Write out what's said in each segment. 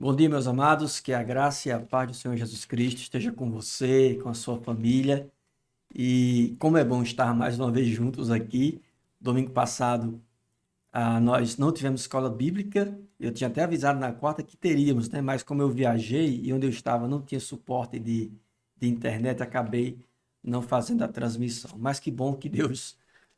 Bom dia, meus amados, que a graça e a paz do Senhor Jesus Cristo esteja com você, com a sua família. E como é bom estar mais uma vez juntos aqui. Domingo passado, nós não tivemos escola bíblica. Eu tinha até avisado na quarta que teríamos, né? Mas como eu viajei e onde eu estava não tinha suporte de internet, acabei não fazendo a transmissão. Mas que bom que Deus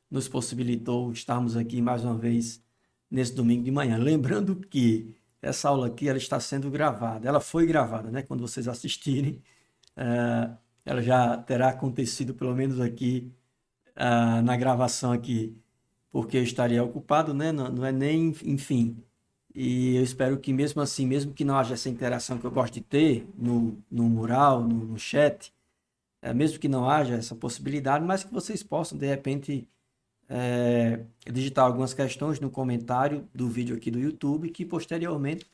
nos possibilitou estarmos aqui mais uma vez nesse domingo de manhã. Lembrando que essa aula aqui ela está sendo gravada. Ela foi gravada, né? Quando vocês assistirem, eh, ela já terá acontecido pelo menos aqui na gravação aqui, porque eu estaria ocupado, né? Não é nem, enfim. E eu espero que mesmo assim, mesmo que não haja essa interação que eu gosto de ter no mural, no chat, mesmo que não haja essa possibilidade, mas que vocês possam, de repente, digitar algumas questões no comentário do vídeo aqui do YouTube, que posteriormente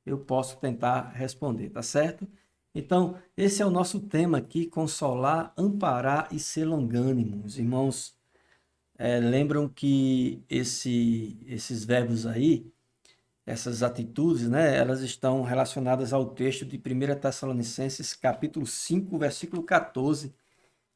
eu posso tentar responder, tá certo? Então, esse é o nosso tema aqui: consolar, amparar e ser longânimo. Os irmãos lembram que esses verbos aí, essas atitudes, né, elas estão relacionadas ao texto de 1 Tessalonicenses, capítulo 5, versículo 14,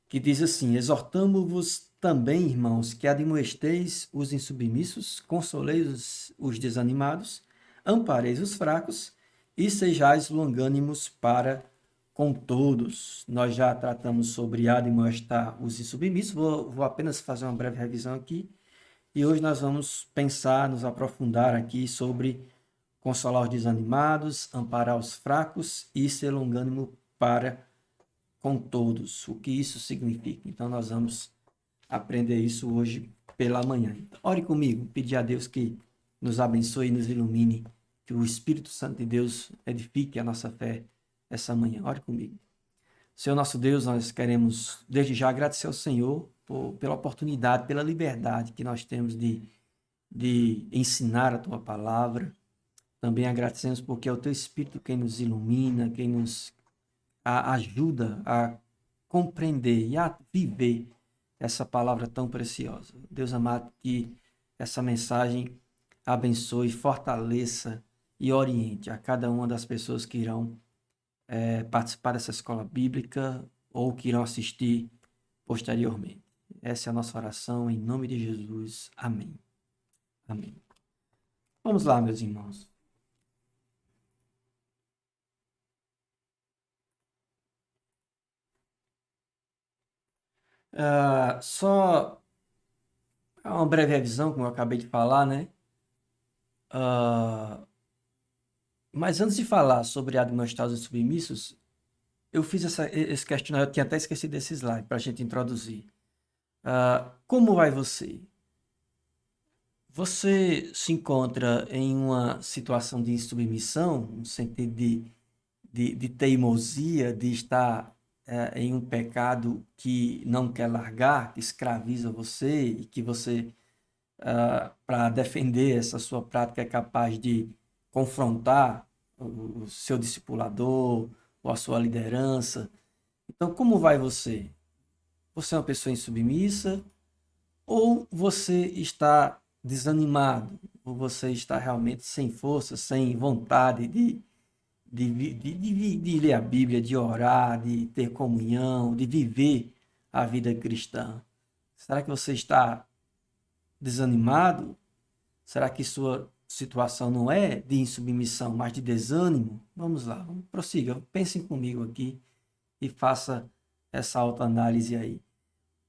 que diz assim: exortamo-vos também, irmãos, que admoesteis os insubmissos, consoleis os desanimados, ampareis os fracos e sejais longânimos para com todos. Nós já tratamos sobre admoestar os insubmissos, vou apenas fazer uma breve revisão aqui, e hoje nós vamos pensar, nos aprofundar aqui sobre consolar os desanimados, amparar os fracos e ser longânimo para com todos. O que isso significa? Então, nós vamos aprender isso hoje pela manhã. Então, ore comigo, pedir a Deus que nos abençoe e nos ilumine, que o Espírito Santo de Deus edifique a nossa fé essa manhã. Ore comigo. Senhor nosso Deus, nós queremos desde já agradecer ao Senhor pela oportunidade, pela liberdade que nós temos de ensinar a Tua palavra. Também agradecemos porque é o Teu Espírito quem nos ilumina, quem nos ajuda a compreender e a viver essa palavra tão preciosa. Deus amado, que essa mensagem abençoe, fortaleça e oriente a cada uma das pessoas que irão participar dessa escola bíblica ou que irão assistir posteriormente. Essa é a nossa oração em nome de Jesus. Amém. Amém. Vamos lá, meus irmãos. Só uma breve revisão, como eu acabei de falar, né? Ah, mas antes de falar sobre admoestados e submissos, eu fiz esse questionário, eu tinha até esquecido desse slide para a gente introduzir. Como vai você? Você se encontra em uma situação de insubmissão, no sentido de teimosia, de estar em um pecado que não quer largar, que escraviza você e que você, para defender essa sua prática, é capaz de confrontar o seu discipulador ou a sua liderança. Então, como vai você? Você é uma pessoa insubmissa ou você está desanimado? Ou você está realmente sem força, sem vontade de ler a Bíblia, de orar, de ter comunhão, de viver a vida cristã? Será que você está desanimado? Será que sua situação não é de insubmissão, mas de desânimo? Vamos lá, vamos prossiga. Pensem comigo aqui e faça essa autoanálise aí.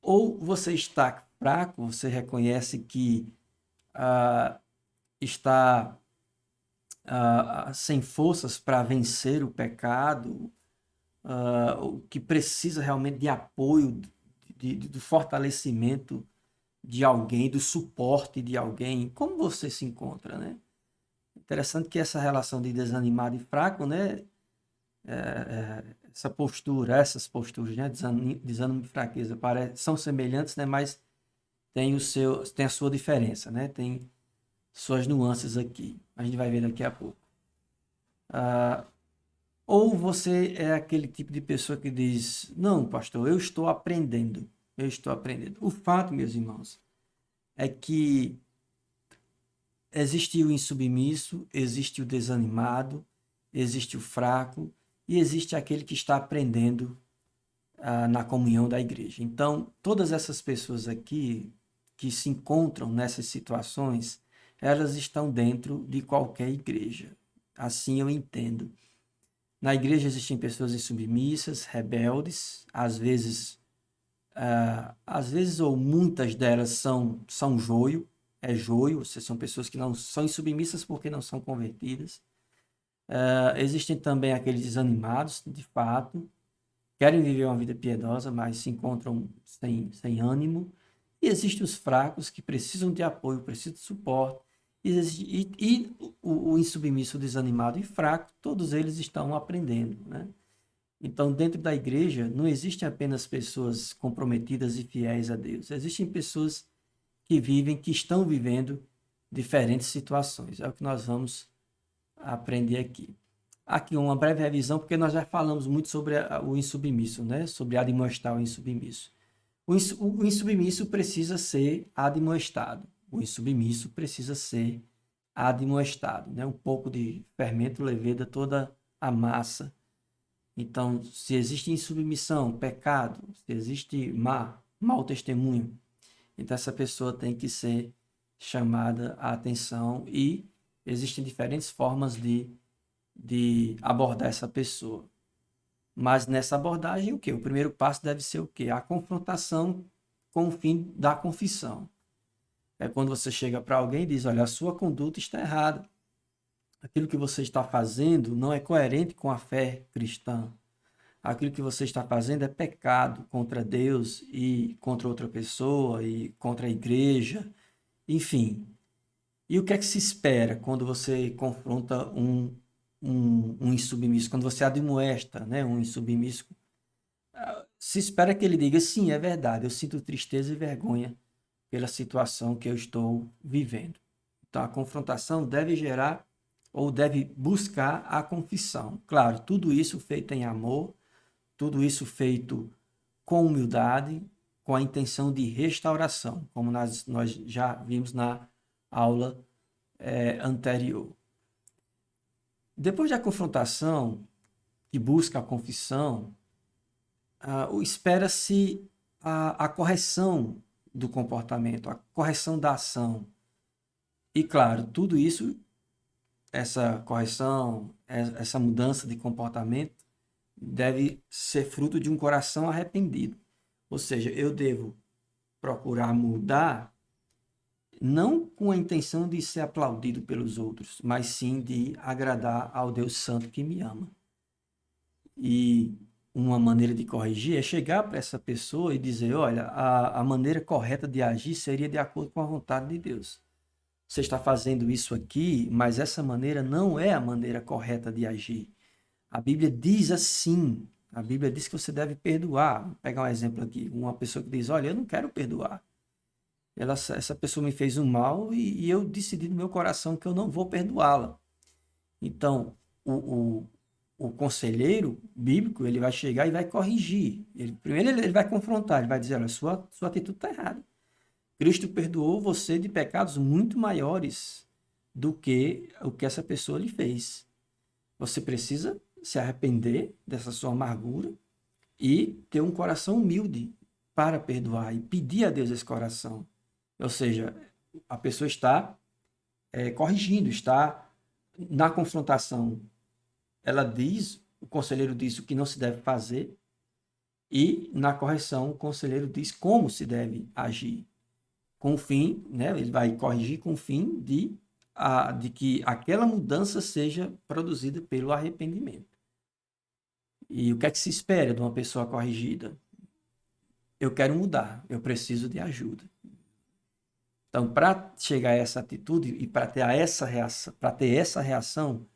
Ou você está fraco, você reconhece que está sem forças para vencer o pecado, o que precisa realmente de apoio, do fortalecimento de alguém, do suporte de alguém. Como você se encontra, né? Interessante que essa relação de desanimado e fraco, né? Essas posturas, né? Desânimo e fraqueza, são semelhantes, né? Mas tem a sua diferença, né? Tem suas nuances aqui. A gente vai ver daqui a pouco. Ou você é aquele tipo de pessoa que diz: não, pastor, eu estou aprendendo. Eu estou aprendendo. O fato, meus irmãos, é que existe o insubmisso, existe o desanimado, existe o fraco e existe aquele que está aprendendo na comunhão da igreja. Então, todas essas pessoas aqui que se encontram nessas situações, elas estão dentro de qualquer igreja. Assim eu entendo. Na igreja existem pessoas insubmissas, rebeldes, às vezes ou muitas delas são joio, joio, ou seja, são pessoas que não são insubmissas porque não são convertidas. Existem também aqueles desanimados, de fato, querem viver uma vida piedosa, mas se encontram sem ânimo. E existem os fracos que precisam de apoio, precisam de suporte. O insubmisso, o desanimado e fraco, todos eles estão aprendendo, né? Então, dentro da igreja, não existem apenas pessoas comprometidas e fiéis a Deus. Existem pessoas que estão vivendo diferentes situações. É o que nós vamos aprender aqui. Aqui uma breve revisão, porque nós já falamos muito sobre o insubmisso, né? Sobre admoestar o insubmisso. O insubmisso precisa ser admoestado. O insubmisso precisa ser admoestado, né? Um pouco de fermento leveda toda a massa. Então, se existe insubmissão, pecado, se existe mau testemunho, então essa pessoa tem que ser chamada a atenção e existem diferentes formas de abordar essa pessoa. Mas nessa abordagem, o quê? O primeiro passo deve ser o quê? A confrontação com o fim da confissão. É quando você chega para alguém e diz, olha, a sua conduta está errada. Aquilo que você está fazendo não é coerente com a fé cristã. Aquilo que você está fazendo é pecado contra Deus e contra outra pessoa e contra a igreja, enfim. E o que é que se espera quando você confronta um insubmisso, quando você admoesta, né, um insubmisso? Se espera que ele diga, sim, é verdade, eu sinto tristeza e vergonha pela situação que eu estou vivendo. Então, a confrontação deve gerar ou deve buscar a confissão. Claro, tudo isso feito em amor, tudo isso feito com humildade, com a intenção de restauração, como nós já vimos na aula anterior. Depois da confrontação, que busca a confissão, espera-se a correção do comportamento, a correção da ação. E claro, tudo isso, essa correção, essa mudança de comportamento, deve ser fruto de um coração arrependido. Ou seja, eu devo procurar mudar não com a intenção de ser aplaudido pelos outros, mas sim de agradar ao Deus Santo que me ama. E uma maneira de corrigir é chegar para essa pessoa e dizer, olha, a maneira correta de agir seria de acordo com a vontade de Deus. Você está fazendo isso aqui, mas essa maneira não é a maneira correta de agir. A Bíblia diz assim, a Bíblia diz que você deve perdoar. Vou pegar um exemplo aqui, uma pessoa que diz, olha, eu não quero perdoar. Essa pessoa me fez um mal e eu decidi no meu coração que eu não vou perdoá-la. Então, o conselheiro bíblico, ele vai chegar e vai corrigir. Primeiro ele vai confrontar, ele vai dizer, olha, sua atitude está errada. Cristo perdoou você de pecados muito maiores do que o que essa pessoa lhe fez. Você precisa se arrepender dessa sua amargura e ter um coração humilde para perdoar e pedir a Deus esse coração. Ou seja, a pessoa está corrigindo, está na confrontação. Ela diz, o conselheiro diz o que não se deve fazer e na correção o conselheiro diz como se deve agir. Com o fim, né, ele vai corrigir com o fim de que aquela mudança seja produzida pelo arrependimento. E o que é que se espera de uma pessoa corrigida? Eu quero mudar, eu preciso de ajuda. Então, para chegar a essa atitude e para ter essa reação,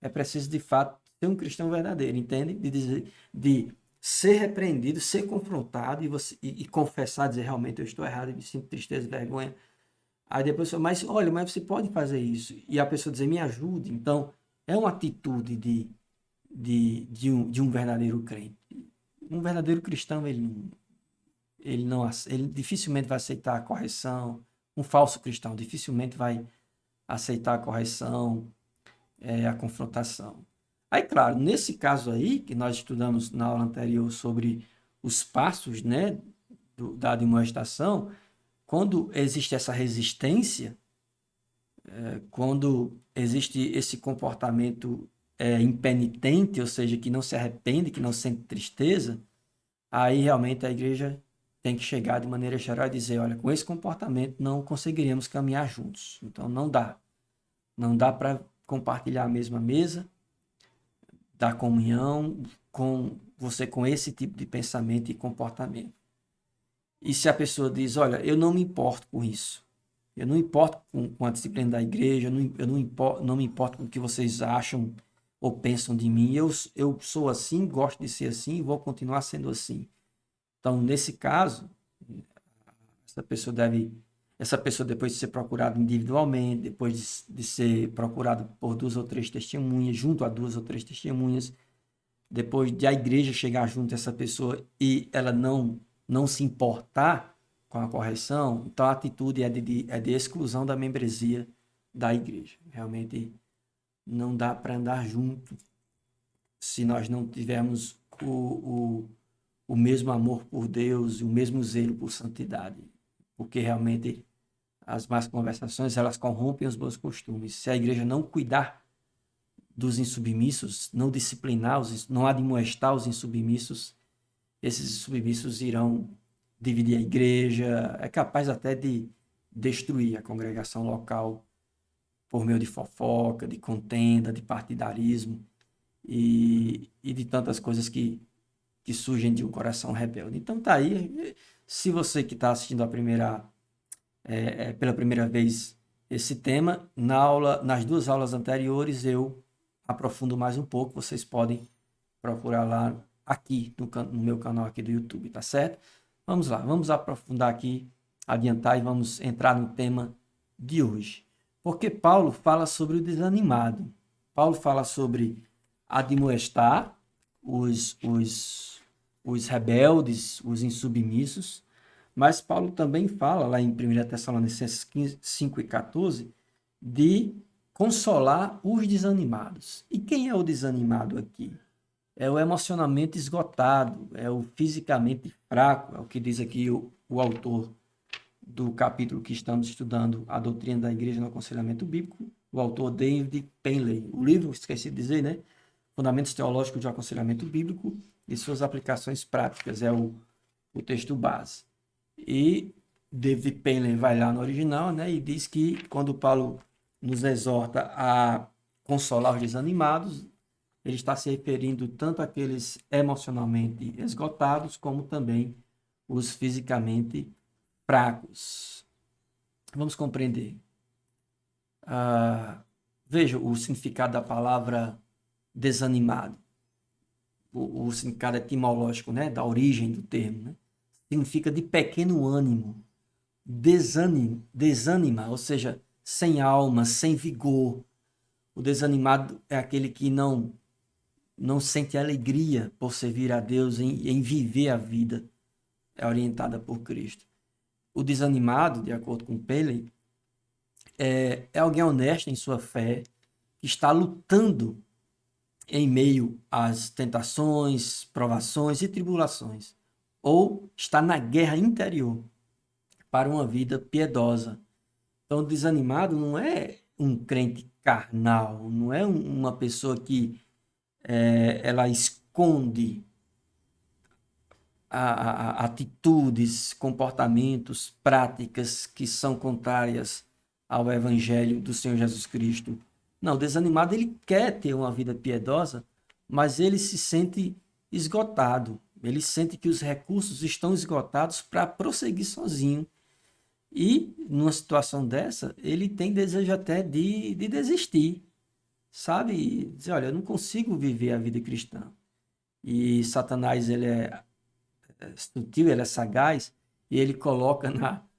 é preciso de fato ser um cristão verdadeiro, entende? De ser repreendido, ser confrontado e confessar, dizer realmente eu estou errado, eu me sinto tristeza e vergonha. Aí depois fala, mas olha, mas você pode fazer isso. E a pessoa dizer, me ajude. Então, é uma atitude de um verdadeiro crente. Um verdadeiro cristão, ele dificilmente vai aceitar a correção. Um falso cristão dificilmente vai aceitar a correção, a confrontação. Aí, claro, nesse caso aí, que nós estudamos na aula anterior sobre os passos, né, da admoestação, quando existe essa resistência, quando existe esse comportamento impenitente, ou seja, que não se arrepende, que não sente tristeza, aí realmente a igreja tem que chegar de maneira geral e dizer, olha, com esse comportamento não conseguiremos caminhar juntos. Então não dá. Não dá para compartilhar a mesma mesa, da comunhão com você com esse tipo de pensamento e comportamento. E se a pessoa diz, olha, eu não me importo com isso, eu não importo com a disciplina da igreja, não me importo com o que vocês acham ou pensam de mim, eu sou assim, gosto de ser assim e vou continuar sendo assim. Então, nesse caso, essa pessoa deve, essa pessoa depois de ser procurada individualmente, depois de ser procurado por duas ou três testemunhas, junto a duas ou três testemunhas, depois de a igreja chegar junto a essa pessoa e ela não se importar com a correção, então a atitude é de exclusão da membresia da igreja. Realmente não dá para andar junto se nós não tivermos o mesmo amor por Deus e o mesmo zelo por santidade, porque realmente as más conversações elas corrompem os bons costumes. Se a igreja não cuidar dos insubmissos, não disciplinar, não admoestar os insubmissos, esses insubmissos irão dividir a igreja, é capaz até de destruir a congregação local por meio de fofoca, de contenda, de partidarismo e de tantas coisas que surgem de um coração rebelde. Então tá aí, se você que está assistindo pela primeira vez esse tema, nas duas aulas anteriores eu aprofundo mais um pouco, vocês podem procurar lá aqui no meu canal aqui do YouTube, tá certo? Vamos lá, vamos aprofundar aqui, adiantar e vamos entrar no tema de hoje. Porque Paulo fala sobre o desanimado. Paulo fala sobre admoestar os rebeldes, os insubmissos, mas Paulo também fala lá em 1 Tessalonicenses 5 e 14 de consolar os desanimados. E quem é o desanimado aqui? É o emocionalmente esgotado, é o fisicamente fraco, é o que diz aqui o autor do capítulo que estamos estudando, A Doutrina da Igreja no Aconselhamento Bíblico, o autor David Penley. O livro, esqueci de dizer, né? Fundamentos Teológicos de Aconselhamento Bíblico e suas aplicações práticas, é o texto base. E David Penley vai lá no original, né, e diz que quando Paulo nos exorta a consolar os desanimados, ele está se referindo tanto àqueles emocionalmente esgotados, como também os fisicamente fracos. Vamos compreender. Veja o significado da palavra desanimado. O significado etimológico, né, da origem do termo, né? Significa de pequeno ânimo, desânima, ou seja, sem alma, sem vigor. O desanimado é aquele que não sente alegria por servir a Deus, em viver a vida orientada por Cristo. O desanimado, de acordo com Penley, é alguém honesto em sua fé, que está lutando em meio às tentações, provações e tribulações, ou está na guerra interior para uma vida piedosa. Então, desanimado não é um crente carnal, não é uma pessoa que ela esconde atitudes, comportamentos, práticas que são contrárias ao Evangelho do Senhor Jesus Cristo. Não, o desanimado ele quer ter uma vida piedosa, mas ele se sente esgotado. Ele sente que os recursos estão esgotados para prosseguir sozinho. E, numa situação dessa, ele tem desejo até de desistir, sabe? Dizer, olha, eu não consigo viver a vida cristã. E Satanás, ele é sutil, ele é sagaz, e ele coloca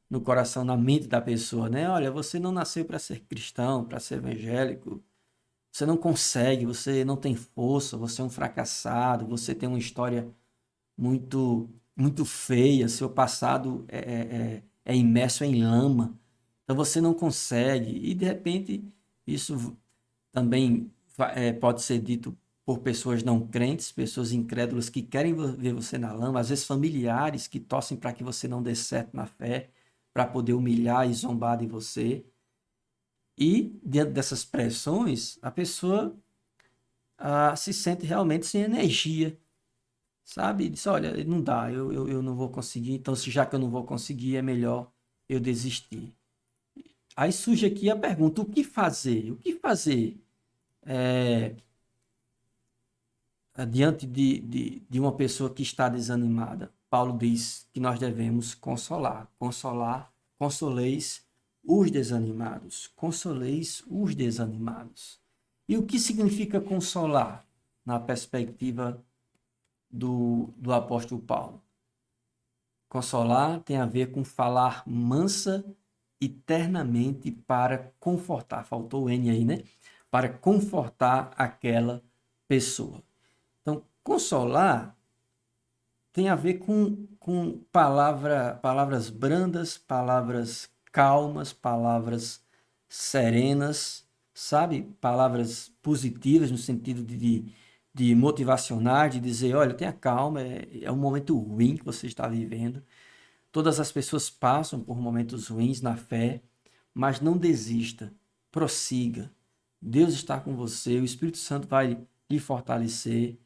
no coração, na mente da pessoa, né? Olha, você não nasceu para ser cristão, para ser evangélico, você não consegue, você não tem força, você é um fracassado, você tem uma história muito feia, seu passado é imerso em lama, então você não consegue, e de repente isso também pode ser dito por pessoas não crentes, pessoas incrédulas que querem ver você na lama, às vezes familiares que torcem para que você não dê certo na fé, para poder humilhar e zombar de você. E, diante dessas pressões, a pessoa se sente realmente sem energia, sabe? E diz, olha, não dá, eu não vou conseguir, então já que eu não vou conseguir, é melhor eu desistir. Aí surge aqui a pergunta, o que fazer? O que fazer diante de uma pessoa que está desanimada? Paulo diz que nós devemos consolar. Consoleis os desanimados. Consoleis os desanimados. E o que significa consolar na perspectiva do apóstolo Paulo? Consolar tem a ver com falar mansa e ternamente para confortar. Faltou o N aí, né? Para confortar aquela pessoa. Então, consolar tem a ver com palavras brandas, palavras calmas, palavras serenas, sabe? Palavras positivas no sentido de motivacionar, de dizer, olha, tenha calma, é um momento ruim que você está vivendo. Todas as pessoas passam por momentos ruins na fé, mas não desista, prossiga. Deus está com você, o Espírito Santo vai lhe fortalecer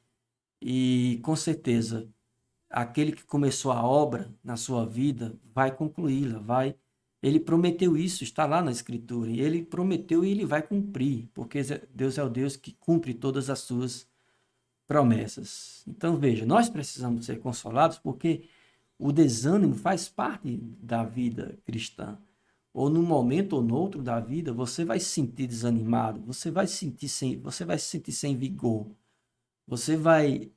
e, com certeza, aquele que começou a obra na sua vida vai concluí-la, vai. Ele prometeu isso, está lá na Escritura, e ele prometeu e ele vai cumprir, porque Deus é o Deus que cumpre todas as suas promessas. Então, veja, nós precisamos ser consolados porque o desânimo faz parte da vida cristã. Ou num momento ou no outro da vida, você vai se sentir desanimado, você vai se sentir sem vigor, você vai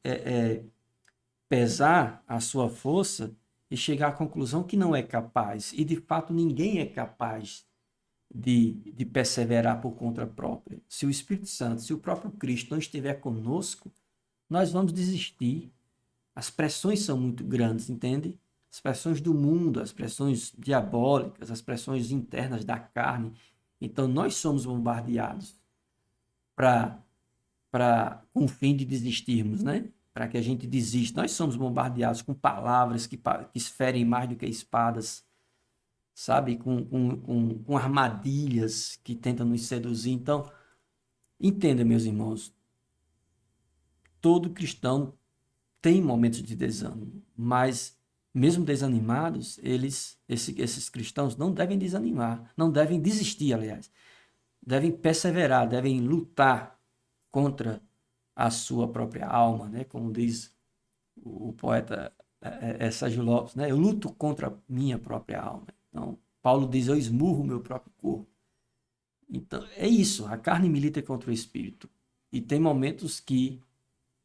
pesar a sua força e chegar à conclusão que não é capaz. E, de fato, ninguém é capaz de perseverar por conta própria. Se o Espírito Santo, se o próprio Cristo não estiver conosco, nós vamos desistir. As pressões são muito grandes, entende? As pressões do mundo, as pressões diabólicas, as pressões internas da carne. Então, nós somos bombardeados com o fim de desistirmos, né? Para que a gente desista. Nós somos bombardeados com palavras que ferem mais do que espadas, sabe? Com armadilhas que tentam nos seduzir. Então, entenda, meus irmãos, todo cristão tem momentos de desânimo, mas mesmo desanimados, esses cristãos não devem desanimar, não devem desistir, aliás. Devem perseverar, devem lutar contra a sua própria alma, né? Como diz o poeta Sérgio Lopes, né? Eu luto contra a minha própria alma. Então, Paulo diz, eu esmurro o meu próprio corpo. Então, é isso, a carne milita contra o espírito. E tem momentos que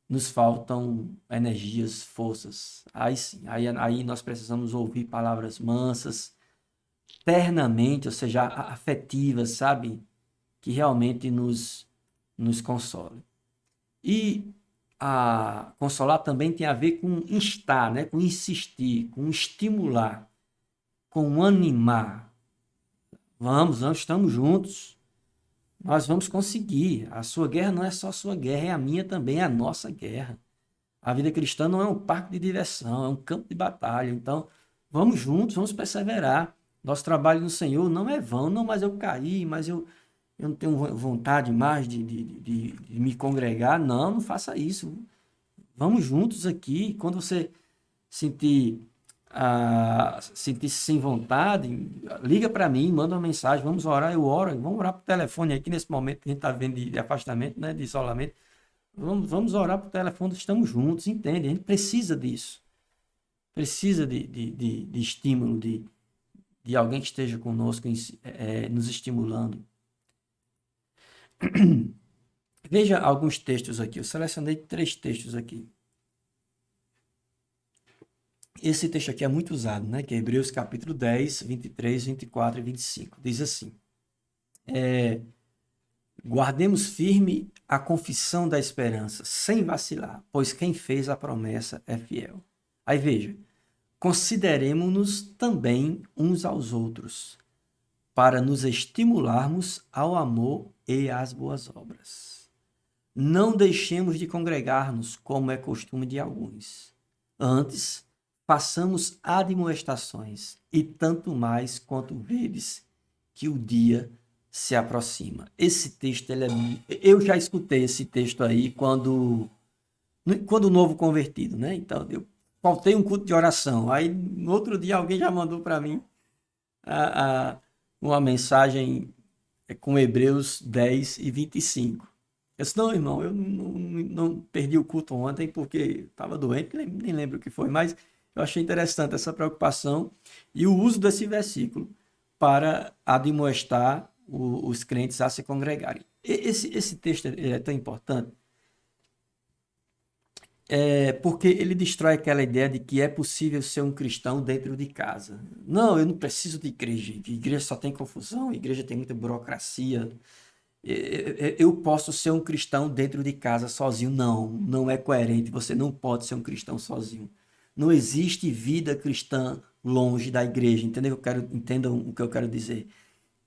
nos faltam energias, forças. Aí sim, aí nós precisamos ouvir palavras mansas, ternamente, ou seja, afetivas, sabe? Que realmente nos console. E a consolar também tem a ver com instar, né? Com insistir, com estimular, com animar. Vamos, estamos juntos. Nós vamos conseguir. A sua guerra não é só a sua guerra, é a minha também, é a nossa guerra. A vida cristã não é um parque de diversão, é um campo de batalha. Então, vamos juntos, vamos perseverar. Nosso trabalho no Senhor não é vão, não, mas eu caí, mas eu não tenho vontade mais de me congregar. Não, não faça isso. Vamos juntos aqui. Quando você sentir-se sem vontade, liga para mim, manda uma mensagem, vamos orar, eu oro, vamos orar por telefone aqui nesse momento que a gente está vendo de afastamento, né, de isolamento. Vamos orar por telefone, estamos juntos, entende? A gente precisa disso. Precisa de estímulo, de alguém que esteja conosco, nos estimulando. Veja alguns textos aqui. Eu selecionei 3 textos aqui. Esse texto aqui é muito usado, né? Que é Hebreus capítulo 10, 23, 24 e 25. Diz assim: guardemos firme a confissão da esperança, sem vacilar, pois quem fez a promessa é fiel. Aí veja, consideremos-nos também uns aos outros, para nos estimularmos ao amor e às boas obras. não deixemos de congregar-nos, como é costume de alguns. Antes, façamos admoestações, e tanto mais quanto vedes que o dia se aproxima. Esse texto, eu já escutei esse texto aí quando novo convertido, né? Então, eu faltei um culto de oração. Aí, no outro dia, alguém já mandou para mim a, a, uma mensagem com Hebreus 10 e 25. Eu disse, não, irmão, eu não perdi o culto ontem porque estava doente, nem lembro o que foi, mas eu achei interessante essa preocupação e o uso desse versículo para admoestar os crentes a se congregarem. Esse texto é tão importante porque ele destrói aquela ideia de que é possível ser um cristão dentro de casa. Não, eu não preciso de igreja. Igreja só tem confusão, igreja tem muita burocracia. Eu posso ser um cristão dentro de casa sozinho. Não, não é coerente. Você não pode ser um cristão sozinho. Não existe vida cristã longe da igreja. Entendam o que eu quero dizer.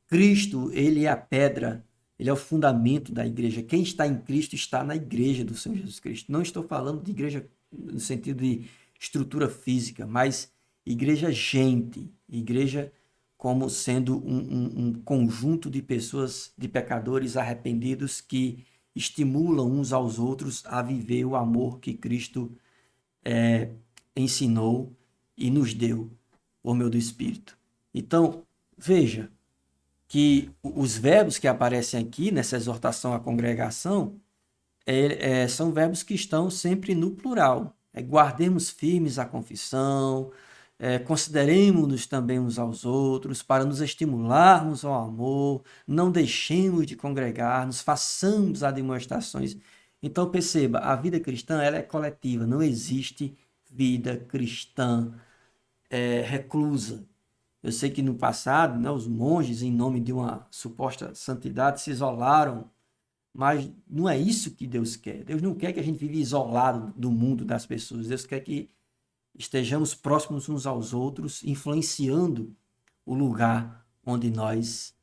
Cristo, ele é a pedra, ele é o fundamento da igreja. Quem está em Cristo está na igreja do Senhor Jesus Cristo. Não estou falando de igreja no sentido de estrutura física, mas igreja gente, igreja como sendo um conjunto de pessoas, de pecadores arrependidos que estimulam uns aos outros a viver o amor que Cristo ensinou e nos deu por meio do Espírito. Então, veja, que os verbos que aparecem aqui nessa exortação à congregação são verbos que estão sempre no plural. Guardemos firmes a confissão, consideremos-nos também uns aos outros para nos estimularmos ao amor, não deixemos de congregar-nos, façamos demonstrações. Então perceba, a vida cristã ela é coletiva, não existe vida cristã reclusa. Eu sei que no passado, né, os monges, em nome de uma suposta santidade, se isolaram, mas não é isso que Deus quer. Deus não quer que a gente viva isolado do mundo, das pessoas. Deus quer que estejamos próximos uns aos outros, influenciando o lugar onde nós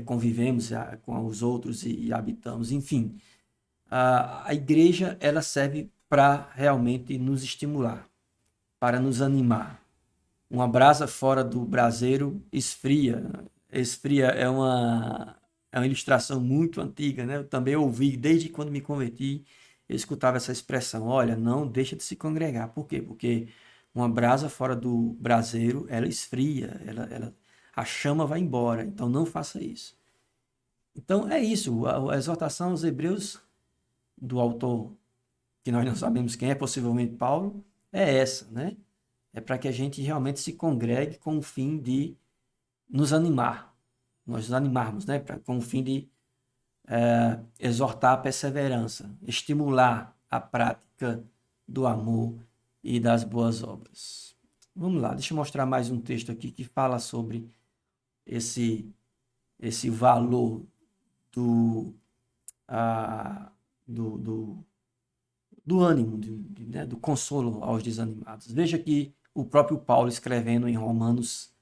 convivemos com os outros e habitamos. Enfim, a igreja ela serve para realmente nos estimular, para nos animar. Uma brasa fora do braseiro esfria. Esfria é uma ilustração muito antiga, né? Eu também ouvi, desde quando me converti, eu escutava essa expressão, olha, não deixa de se congregar. Por quê? Porque uma brasa fora do braseiro, ela esfria, a chama vai embora, então não faça isso. Então é isso, a exortação aos hebreus do autor, que nós não sabemos quem é, possivelmente Paulo, é essa, né? É para que a gente realmente se congregue com o fim de nos animar, nós nos animarmos, né? Com o fim de exortar a perseverança, estimular a prática do amor e das boas obras. Vamos lá, deixa eu mostrar mais um texto aqui que fala sobre esse valor do, uh, do, do, do ânimo, né? Do consolo aos desanimados. Veja que o próprio Paulo escrevendo em Romanos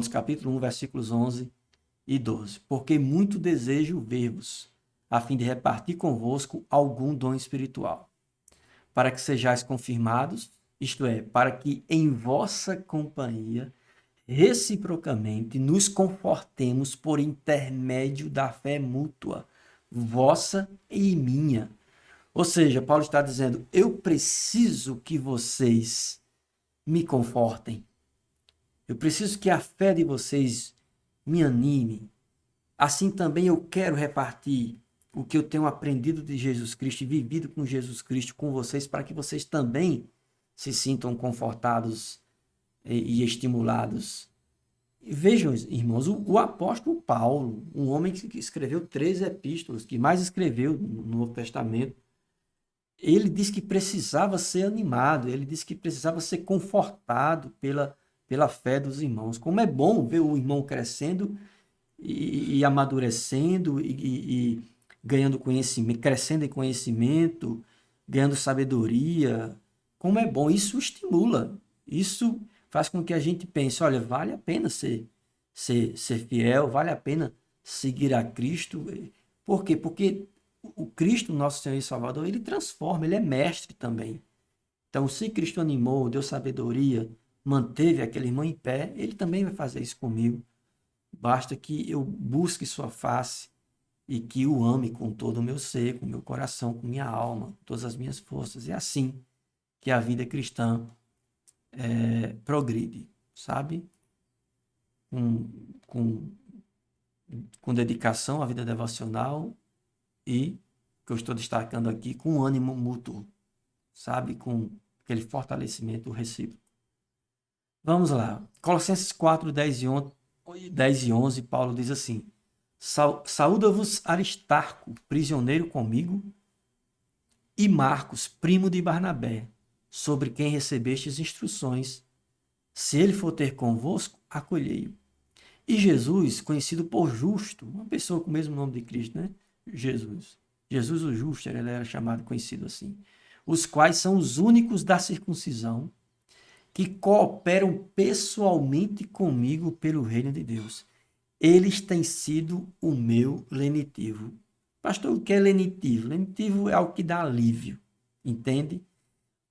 capítulo 1, versículos 11 e 12. Porque muito desejo ver-vos, a fim de repartir convosco algum dom espiritual, para que sejais confirmados, isto é, para que em vossa companhia reciprocamente nos confortemos por intermédio da fé mútua, vossa e minha. Ou seja, Paulo está dizendo, eu preciso que vocês me confortem. Eu preciso que a fé de vocês me anime. Assim também eu quero repartir o que eu tenho aprendido de Jesus Cristo e vivido com Jesus Cristo com vocês, para que vocês também se sintam confortados e estimulados. Vejam, irmãos, o apóstolo Paulo, um homem que escreveu 13 epístolas, que mais escreveu no Novo Testamento, ele disse que precisava ser animado, ele disse que precisava ser confortado pela fé dos irmãos. Como é bom ver o irmão crescendo e amadurecendo e ganhando conhecimento, crescendo em conhecimento, ganhando sabedoria. Como é bom, isso estimula, isso faz com que a gente pense, olha, vale a pena ser fiel, vale a pena seguir a Cristo. Por quê? Porque o Cristo, nosso Senhor e Salvador, ele transforma, ele é mestre também. Então, se Cristo animou, deu sabedoria, manteve aquele irmão em pé, ele também vai fazer isso comigo. Basta que eu busque sua face e que o ame com todo o meu ser, com o meu coração, com minha alma, com todas as minhas forças. É assim que a vida cristã progride, sabe? Com, com, com dedicação à vida devocional e, que eu estou destacando aqui, com ânimo mútuo, sabe? Com aquele fortalecimento recíproco. Vamos lá. Colossenses 4, 10 e 11, Paulo diz assim: Saúda-vos Aristarco, prisioneiro comigo, e Marcos, primo de Barnabé, sobre quem recebestes instruções. Se ele for ter convosco, acolhei-o. E Jesus, conhecido por justo, uma pessoa com o mesmo nome de Cristo, né? Jesus. Jesus o justo, ele era chamado, conhecido assim. Os quais são os únicos da circuncisão que cooperam pessoalmente comigo pelo reino de Deus. Eles têm sido o meu lenitivo. Pastor, o que é lenitivo? Lenitivo é algo que dá alívio, entende?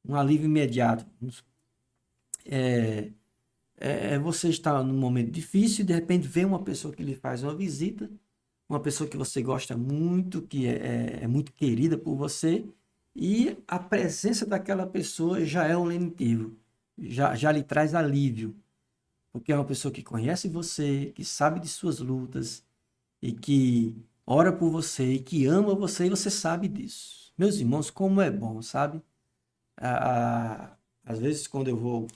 Um alívio imediato. Você está num momento difícil e de repente vê uma pessoa que lhe faz uma visita, uma pessoa que você gosta muito, que é muito querida por você, e a presença daquela pessoa já é um lenitivo, já lhe traz alívio, porque é uma pessoa que conhece você, que sabe de suas lutas e que ora por você e que ama você e você sabe disso. Meus irmãos, como é bom, sabe? Às vezes quando eu vou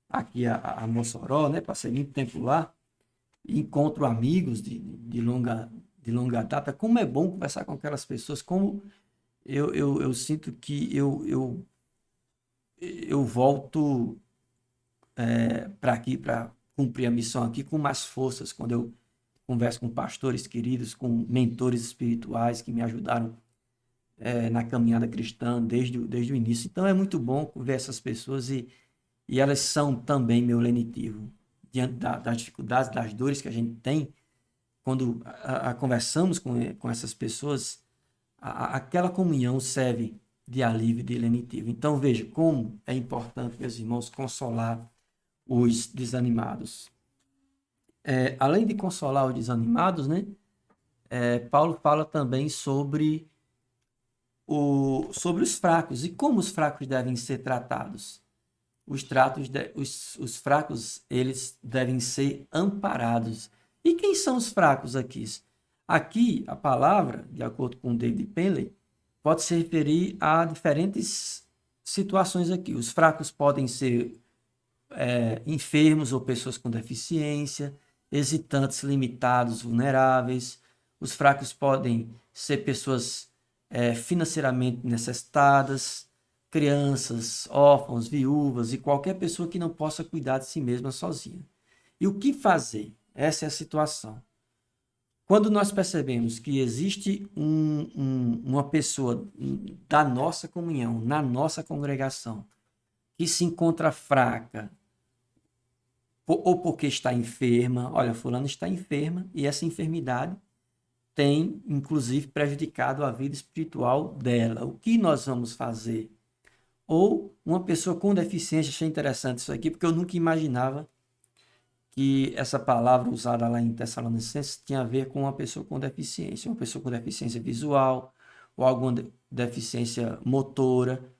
aqui a Mossoró, né? Passei muito tempo lá, e encontro amigos de longa data. Como é bom conversar com aquelas pessoas, como eu sinto que eu volto para aqui, para cumprir a missão aqui com mais forças, quando eu converso com pastores queridos, com mentores espirituais que me ajudaram na caminhada cristã desde o início. Então é muito bom ver essas pessoas e elas são também meu lenitivo. Diante das dificuldades, das dores que a gente tem, quando conversamos com essas pessoas, aquela comunhão serve de alívio, de lenitivo. Então veja como é importante, meus irmãos, consolar os desanimados. Além de consolar os desanimados, né, Paulo fala também sobre os fracos e como os fracos devem ser tratados. Os fracos, eles devem ser amparados. E quem são os fracos aqui? Aqui, a palavra, de acordo com David Penley, pode se referir a diferentes situações aqui. Os fracos podem ser enfermos ou pessoas com deficiência, hesitantes, limitados, vulneráveis. Os fracos podem ser pessoas financeiramente necessitadas, crianças, órfãos, viúvas e qualquer pessoa que não possa cuidar de si mesma sozinha. E o que fazer? Essa é a situação. Quando nós percebemos que existe uma pessoa da nossa comunhão, na nossa congregação, que se encontra fraca, ou porque está enferma, olha, fulano está enferma e essa enfermidade tem, inclusive, prejudicado a vida espiritual dela. O que nós vamos fazer? Ou uma pessoa com deficiência, achei interessante isso aqui, porque eu nunca imaginava que essa palavra usada lá em Tessalonicenses tinha a ver com uma pessoa com deficiência visual ou alguma deficiência motora.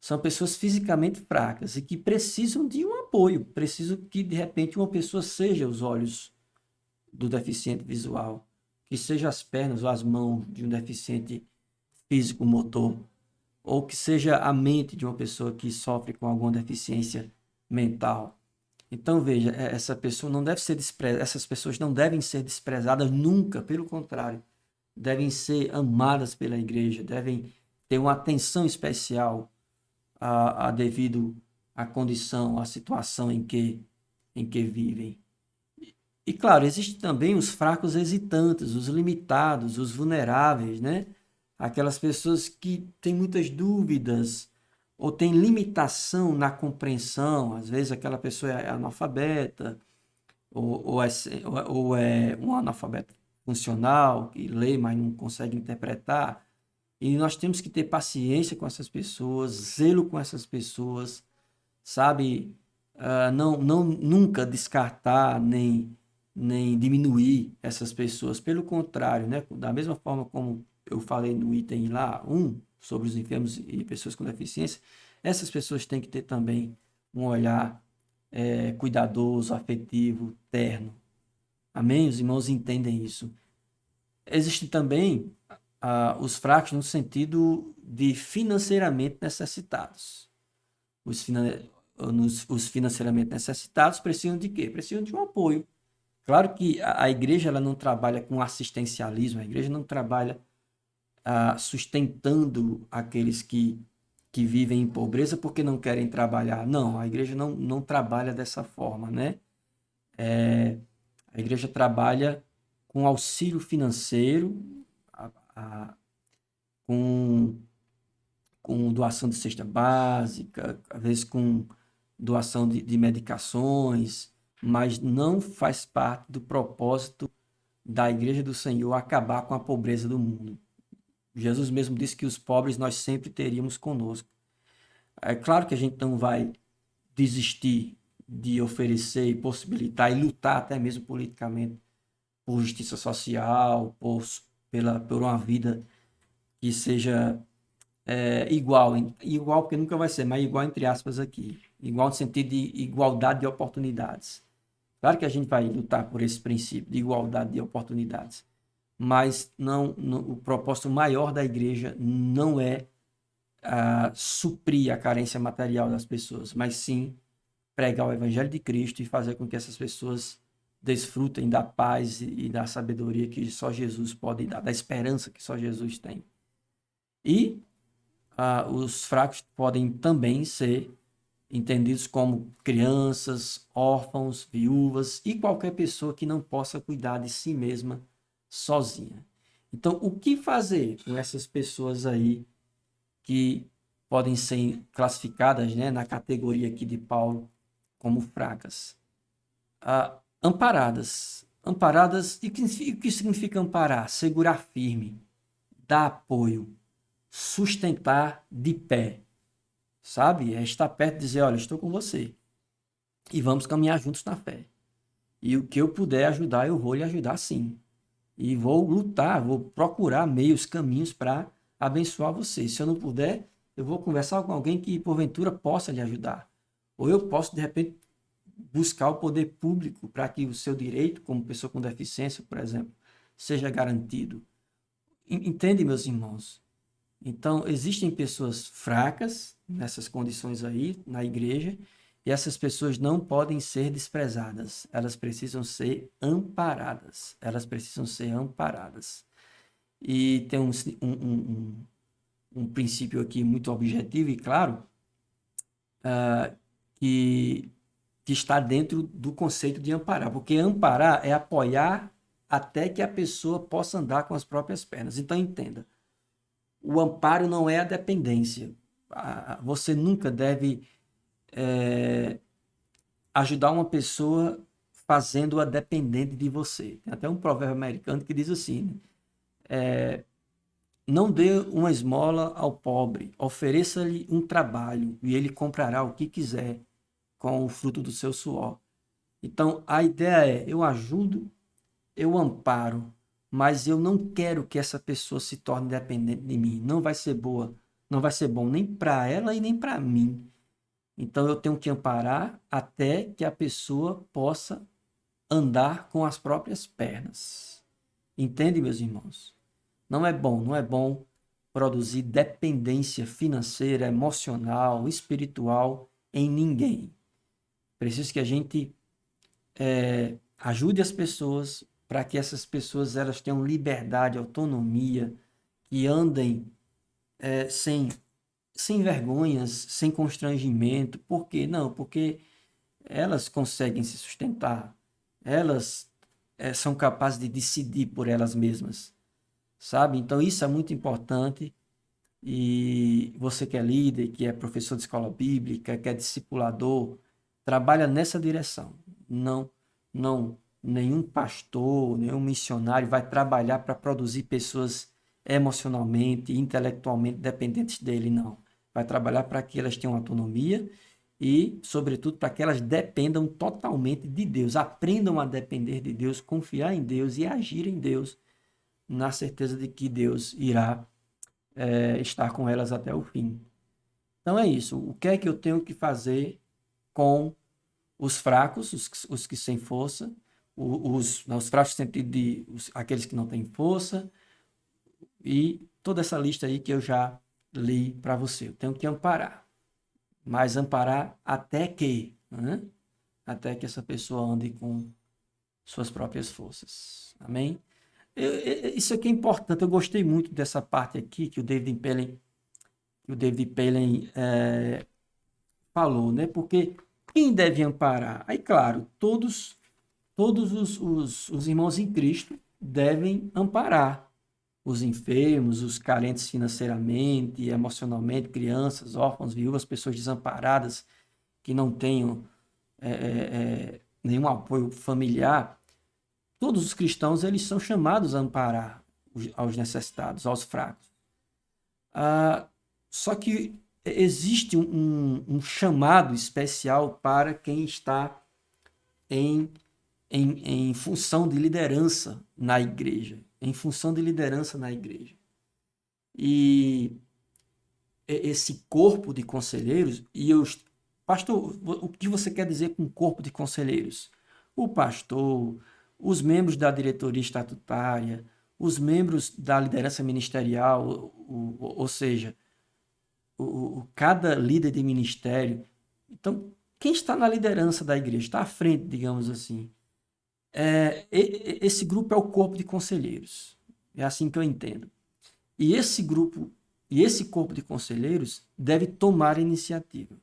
São pessoas fisicamente fracas e que precisam de um apoio, precisam que de repente uma pessoa seja os olhos do deficiente visual, que seja as pernas ou as mãos de um deficiente físico motor, ou que seja a mente de uma pessoa que sofre com alguma deficiência mental. Então veja, essa pessoa não deve ser essas pessoas não devem ser desprezadas nunca, pelo contrário, devem ser amadas pela igreja, devem ter uma atenção especial devido à condição, à situação em que vivem. E claro, existem também os fracos hesitantes, os limitados, os vulneráveis, né? Aquelas pessoas que têm muitas dúvidas ou têm limitação na compreensão. Às vezes aquela pessoa é analfabeta ou é um analfabeto funcional, que lê, mas não consegue interpretar. E nós temos que ter paciência com essas pessoas, zelo com essas pessoas, sabe? Não nunca descartar nem diminuir essas pessoas. Pelo contrário, né? Da mesma forma como eu falei no item lá, sobre os enfermos e pessoas com deficiência, essas pessoas têm que ter também um olhar cuidadoso, afetivo, terno. Amém? Os irmãos entendem isso. Existem também os fracos no sentido de financeiramente necessitados. Os financeiramente necessitados precisam de quê? Precisam de um apoio. Claro que a igreja ela não trabalha com assistencialismo, a igreja não trabalha sustentando aqueles que vivem em pobreza porque não querem trabalhar. Não, a igreja não trabalha dessa forma, né? A igreja trabalha com auxílio financeiro, a- a- com, com doação de cesta básica, às vezes com doação de medicações, mas não faz parte do propósito da Igreja do Senhor acabar com a pobreza do mundo. Jesus mesmo disse que os pobres nós sempre teríamos conosco. É claro que a gente não vai desistir de oferecer e possibilitar e lutar até mesmo politicamente por justiça social, por uma vida que seja igual, igual porque nunca vai ser, mas igual entre aspas aqui, igual no sentido de igualdade de oportunidades. Claro que a gente vai lutar por esse princípio de igualdade de oportunidades, mas o propósito maior da igreja não é suprir a carência material das pessoas, mas sim pregar o evangelho de Cristo e fazer com que essas pessoas desfrutem da paz e da sabedoria que só Jesus pode dar, da esperança que só Jesus tem. E os fracos podem também ser entendidos como crianças, órfãos, viúvas e qualquer pessoa que não possa cuidar de si mesma sozinha. Então, o que fazer com essas pessoas aí que podem ser classificadas, né, na categoria aqui de Paulo como fracas? Amparadas. Amparadas, e o que significa amparar? Segurar firme, dar apoio, sustentar de pé, sabe? É estar perto e dizer, olha, estou com você e vamos caminhar juntos na fé. E o que eu puder ajudar, eu vou lhe ajudar sim. E vou lutar, vou procurar meios, caminhos para abençoar você. Se eu não puder, eu vou conversar com alguém que porventura possa lhe ajudar. Ou eu posso, de repente, buscar o poder público para que o seu direito, como pessoa com deficiência, por exemplo, seja garantido. Entende, meus irmãos? Então, existem pessoas fracas nessas condições aí na igreja, e essas pessoas não podem ser desprezadas. Elas precisam ser amparadas. Elas precisam ser amparadas. E tem um princípio aqui muito objetivo e claro, que, que está dentro do conceito de amparar. Porque amparar é apoiar até que a pessoa possa andar com as próprias pernas. Então, entenda. O amparo não é a dependência. Você nunca deve ajudar uma pessoa fazendo-a dependente de você. Tem até um provérbio americano que diz assim, né? Não dê uma esmola ao pobre, ofereça-lhe um trabalho e ele comprará o que quiser com o fruto do seu suor. Então, a ideia é, eu ajudo, eu amparo, mas eu não quero que essa pessoa se torne dependente de mim. Não vai ser boa, não vai ser bom nem para ela e nem para mim. Então eu tenho que amparar até que a pessoa possa andar com as próprias pernas. Entende, meus irmãos? Não é bom produzir dependência financeira, emocional, espiritual em ninguém. Preciso que a gente ajude as pessoas para que essas pessoas elas tenham liberdade, autonomia, que andem sem vergonhas, sem constrangimento. Por quê? Não, porque elas conseguem se sustentar, elas são capazes de decidir por elas mesmas, sabe? Então isso é muito importante e você que é líder, que é professor de escola bíblica, que é discipulador, trabalha nessa direção. Não, nenhum pastor, nenhum missionário vai trabalhar para produzir pessoas emocionalmente, intelectualmente dependentes dele, não. Vai trabalhar para que elas tenham autonomia e, sobretudo, para que elas dependam totalmente de Deus, aprendam a depender de Deus, confiar em Deus e agir em Deus, na certeza de que Deus irá estar com elas até o fim. Então é isso. O que é que eu tenho que fazer com os fracos, os que sem força, os fracos no sentido de aqueles que não têm força, e toda essa lista aí que eu já li para você. Eu tenho que amparar, mas amparar até que, né? Até que essa pessoa ande com suas próprias forças. Amém? Isso aqui é importante. Eu gostei muito dessa parte aqui que o David Palen falou, né? Porque quem deve amparar? Aí, claro, todos os irmãos em Cristo devem amparar os enfermos, os carentes financeiramente, emocionalmente, crianças, órfãos, viúvas, pessoas desamparadas que não tenham nenhum apoio familiar. Todos os cristãos eles são chamados a amparar aos necessitados, aos fracos. Só que existe um chamado especial para quem está em, em função de liderança na igreja. Em função de liderança na igreja. E esse corpo de conselheiros, pastor, o que você quer dizer com corpo de conselheiros? O pastor, os membros da diretoria estatutária, os membros da liderança ministerial, ou seja, cada líder de ministério. Então, quem está na liderança da igreja, está à frente, digamos assim, esse grupo é o corpo de conselheiros. É assim que eu entendo. E esse grupo, e esse corpo de conselheiros deve tomar a iniciativa.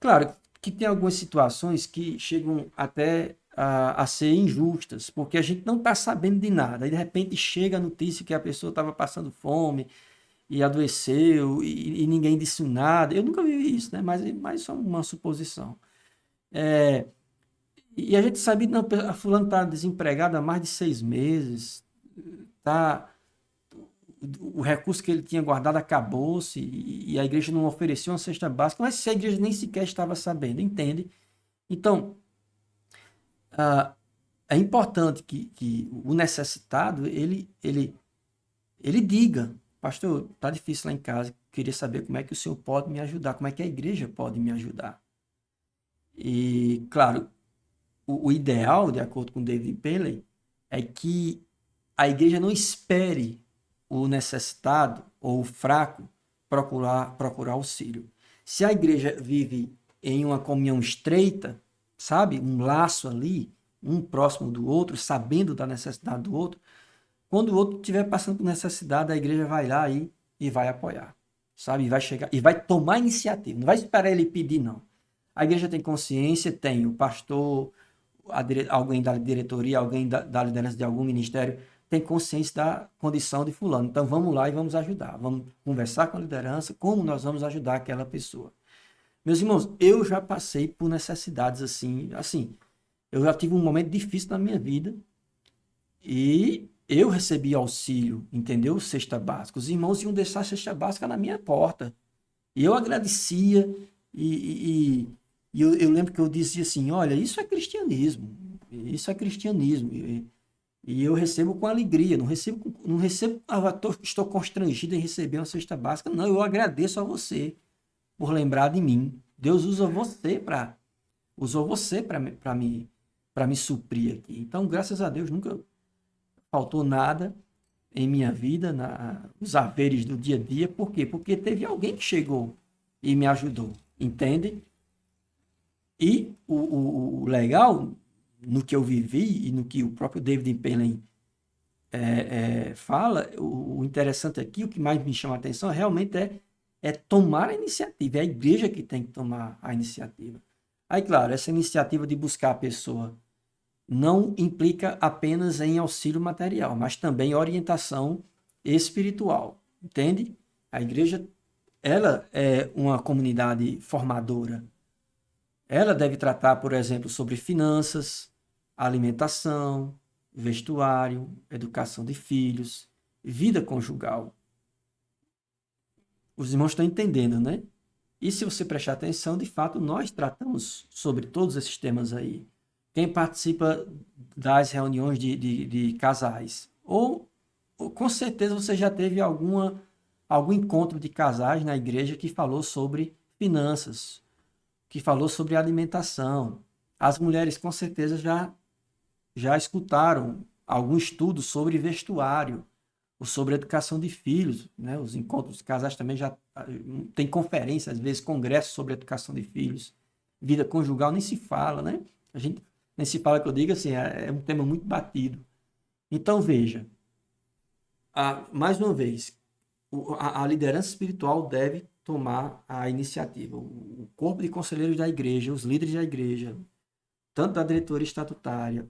Claro que tem algumas situações que chegam até a ser injustas, porque a gente não está sabendo de nada. E de repente chega a notícia que a pessoa estava passando fome e adoeceu e ninguém disse nada. Eu nunca vi isso, né? Mas só uma suposição. E a gente sabe que a fulana está desempregada há mais de 6 meses, tá, o recurso que ele tinha guardado acabou-se e a igreja não ofereceu uma cesta básica, mas se a igreja nem sequer estava sabendo, entende? Então, é importante que o necessitado, ele diga, pastor, está difícil lá em casa, queria saber como é que o senhor pode me ajudar, como é que a igreja pode me ajudar. E, claro, o ideal, de acordo com David Paley, é que a igreja não espere o necessitado ou o fraco procurar auxílio. Se a igreja vive em uma comunhão estreita, sabe, um laço ali, um próximo do outro, sabendo da necessidade do outro, quando o outro estiver passando por necessidade, a igreja vai lá e vai apoiar, sabe, e vai chegar e vai tomar iniciativa, não vai esperar ele pedir, não. A igreja tem consciência, tem o pastor, alguém da diretoria, alguém da liderança de algum ministério, tem consciência da condição de fulano. Então vamos lá e vamos ajudar. Vamos conversar com a liderança, como nós vamos ajudar aquela pessoa. Meus irmãos, eu já passei por necessidades assim, eu já tive um momento difícil na minha vida e eu recebi auxílio, entendeu? Cesta básica. Os irmãos iam deixar a cesta básica na minha porta. E eu agradecia e eu lembro que eu dizia assim, olha, isso é cristianismo. Isso é cristianismo. E eu recebo com alegria, não recebo, estou constrangido em receber uma cesta básica. Não, eu agradeço a você por lembrar de mim. Deus usou você para me suprir aqui. Então, graças a Deus, nunca faltou nada em minha vida, nos haveres do dia a dia. Por quê? Porque teve alguém que chegou e me ajudou, entende? E o legal no que eu vivi e no que o próprio David Pellen fala, o interessante aqui, o que mais me chama a atenção realmente é tomar a iniciativa, é a igreja que tem que tomar a iniciativa. Aí, claro, essa iniciativa de buscar a pessoa não implica apenas em auxílio material, mas também orientação espiritual, entende? A igreja, ela é uma comunidade formadora. Ela deve tratar, por exemplo, sobre finanças, alimentação, vestuário, educação de filhos, vida conjugal. Os irmãos estão entendendo, né? E se você prestar atenção, de fato, nós tratamos sobre todos esses temas aí. Quem participa das reuniões de casais, ou com certeza você já teve algum encontro de casais na igreja que falou sobre finanças, que falou sobre alimentação. As mulheres com certeza já escutaram algum estudo sobre vestuário, ou sobre educação de filhos, né? Os encontros de casais também já tem conferências, às vezes congressos sobre educação de filhos. Vida conjugal nem se fala, né? A gente nem se fala, que eu digo assim, é um tema muito batido. Então veja, mais uma vez, a liderança espiritual deve tomar a iniciativa. O corpo de conselheiros da igreja, os líderes da igreja, tanto da diretoria estatutária,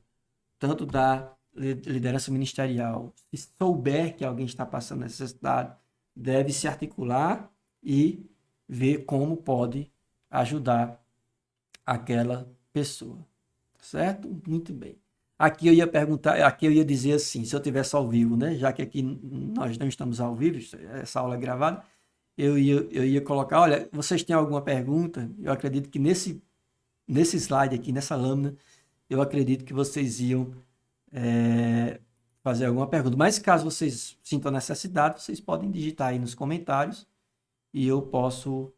tanto da liderança ministerial, se souber que alguém está passando necessidade, deve se articular e ver como pode ajudar aquela pessoa. Certo? Muito bem. Aqui eu ia perguntar, aqui eu ia dizer assim, se eu tivesse ao vivo, né? Já que aqui nós não estamos ao vivo, essa aula é gravada, eu ia colocar, olha, vocês têm alguma pergunta? Eu acredito que nesse slide aqui, nessa lâmina, eu acredito que vocês iam fazer alguma pergunta. Mas caso vocês sintam necessidade, vocês podem digitar aí nos comentários e eu posso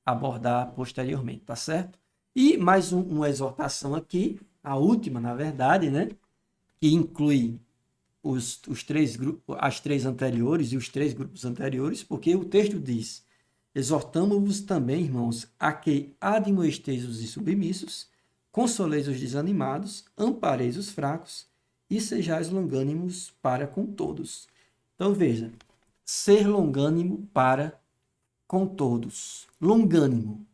abordar posteriormente, tá certo? E mais uma exortação aqui, a última, na verdade, né? Que inclui os três grupos, as três anteriores e os três grupos anteriores, porque o texto diz: exortamo-vos também, irmãos, a que admoesteis os insubmissos, consoleis os desanimados, ampareis os fracos e sejais longânimos para com todos. Então veja, ser longânimo para com todos. Longânimo.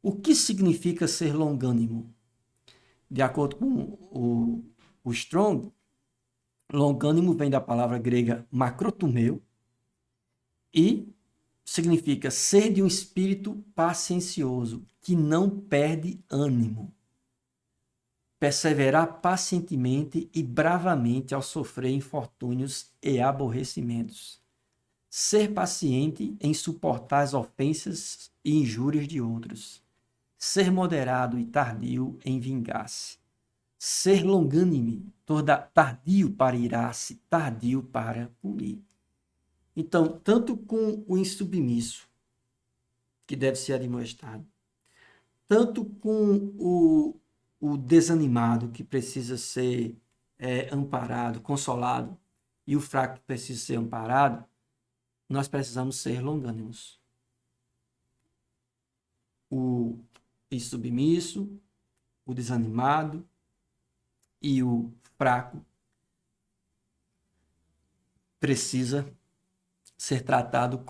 O que significa ser longânimo? De acordo com o Strong, longânimo vem da palavra grega macrotumeu e significa ser de um espírito paciencioso, que não perde ânimo. Perseverar pacientemente e bravamente ao sofrer infortúnios e aborrecimentos. Ser paciente em suportar as ofensas e injúrias de outros. Ser moderado e tardio em vingar-se. Ser longânime, tardio para irar-se, tardio para punir. Então, tanto com o insubmisso, que deve ser admoestado, tanto com o desanimado, que precisa ser amparado, consolado, e o fraco, que precisa ser amparado, nós precisamos ser longânimos. O insubmisso, o desanimado e o fraco precisam ser tratados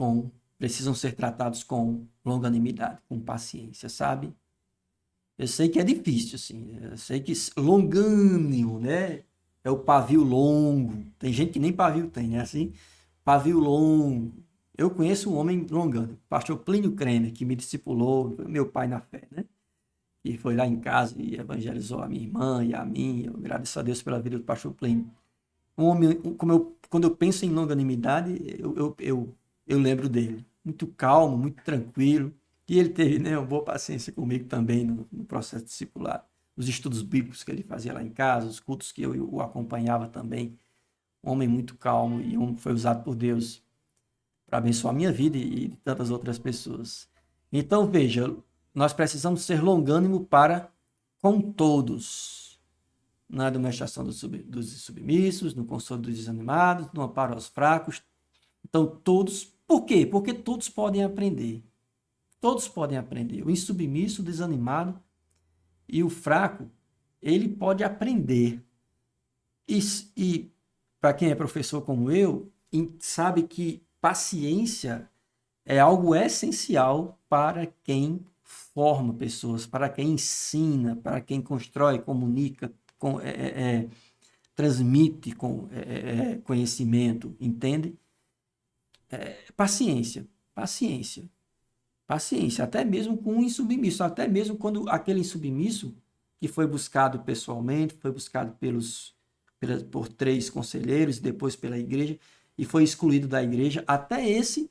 com longanimidade, com paciência, sabe? Eu sei que é difícil, assim. Eu sei que longânimo, né? É o pavio longo. Tem gente que nem pavio tem, né? Assim, pavio longo. Eu conheço um homem longânimo, pastor Plínio Kremer, que me discipulou, meu pai na fé, né? E foi lá em casa e evangelizou a minha irmã e a mim. Eu agradeço a Deus pela vida do pastor Plínio. Um homem, quando eu penso em longanimidade, eu lembro dele. Muito calmo, muito tranquilo. E ele teve, né, uma boa paciência comigo também no processo discipular. Os estudos bíblicos que ele fazia lá em casa, os cultos que eu o acompanhava também. Um homem muito calmo e foi usado por Deus para abençoar a minha vida e de tantas outras pessoas. Então, veja, nós precisamos ser longânimo para com todos. Na demonstração dos submissos, no consolo dos desanimados, no amparo aos fracos. Então, todos. Por quê? Porque todos podem aprender. Todos podem aprender. O insubmisso, o desanimado e o fraco, ele pode aprender. E para quem é professor como eu, sabe que paciência é algo essencial para quem forma pessoas, para quem ensina, para quem constrói, comunica, transmite conhecimento, entende? Paciência. Paciência, até mesmo com o insubmisso, até mesmo quando aquele insubmisso que foi buscado pessoalmente, foi buscado por 3 conselheiros, depois pela igreja, e foi excluído da igreja, até esse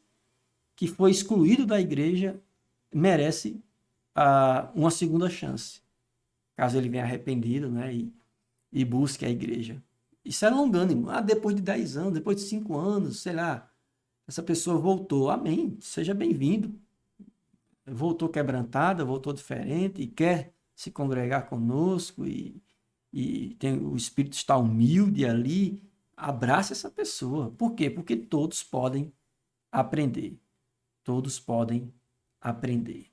que foi excluído da igreja merece uma segunda chance, caso ele venha arrependido, né, e busque a igreja. Isso é longânimo. Depois de 10 anos, depois de 5 anos, sei lá, essa pessoa voltou. Amém, seja bem-vindo. Voltou quebrantada, voltou diferente e quer se congregar conosco e o espírito está humilde ali. Abrace essa pessoa. Por quê? Porque todos podem aprender. Todos podem aprender.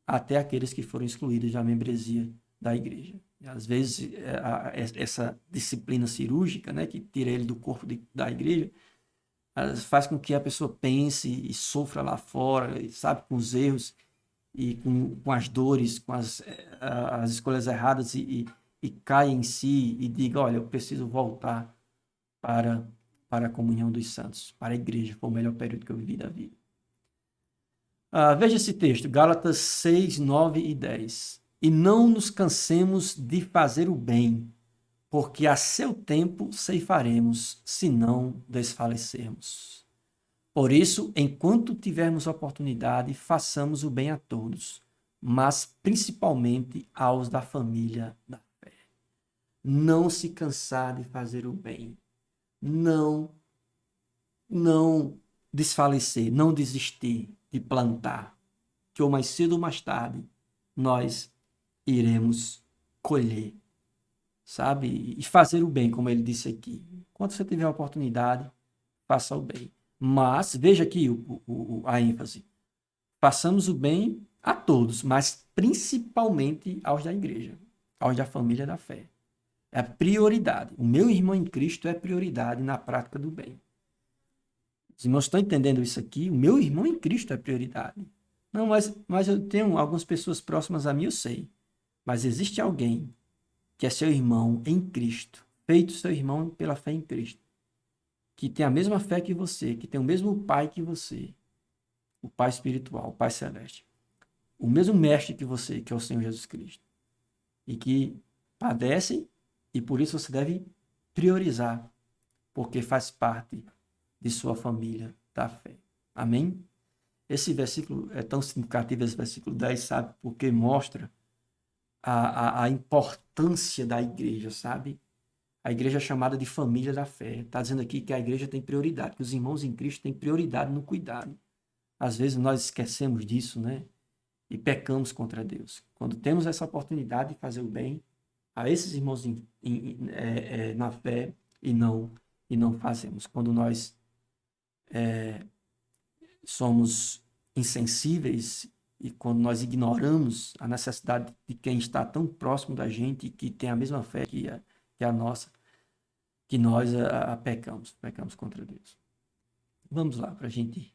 Até aqueles que foram excluídos da membresia da igreja. Às vezes, essa disciplina cirúrgica, né, que tira ele do corpo da igreja, faz com que a pessoa pense e sofra lá fora, sabe, com os erros e com as dores, com as escolhas erradas e caia em si e diga, olha, eu preciso voltar para a comunhão dos santos, para a igreja, foi o melhor período que eu vivi da vida. Veja esse texto, Gálatas 6, 9 e 10. E não nos cansemos de fazer o bem, porque a seu tempo ceifaremos, se não desfalecermos. Por isso, enquanto tivermos oportunidade, façamos o bem a todos, mas principalmente aos da família da fé. Não se cansar de fazer o bem. Não desfalecer, não desistir de plantar, que ou mais cedo ou mais tarde nós iremos colher, sabe? E fazer o bem, como ele disse aqui. Quando você tiver a oportunidade, faça o bem. Mas, veja aqui a ênfase. Façamos o bem a todos, mas principalmente aos da igreja, aos da família da fé. É a prioridade. O meu irmão em Cristo é prioridade na prática do bem. Os irmãos estão entendendo isso aqui? O meu irmão em Cristo é prioridade. Não, mas eu tenho algumas pessoas próximas a mim, eu sei. Mas existe alguém que é seu irmão em Cristo, feito seu irmão pela fé em Cristo, que tem a mesma fé que você, que tem o mesmo Pai que você, o Pai espiritual, o Pai celeste, o mesmo mestre que você, que é o Senhor Jesus Cristo, e que padece e por isso você deve priorizar, porque faz parte de sua família da fé. Amém? Esse versículo é tão significativo, esse versículo 10, sabe? Porque mostra a importância da igreja, sabe? A igreja é chamada de família da fé. Está dizendo aqui que a igreja tem prioridade, que os irmãos em Cristo têm prioridade no cuidado. Às vezes nós esquecemos disso, né? E pecamos contra Deus. Quando temos essa oportunidade de fazer o bem a esses irmãos na fé e não fazemos. Quando nós somos insensíveis e quando nós ignoramos a necessidade de quem está tão próximo da gente e que tem a mesma fé que a nossa, que nós pecamos contra Deus. Vamos lá para a gente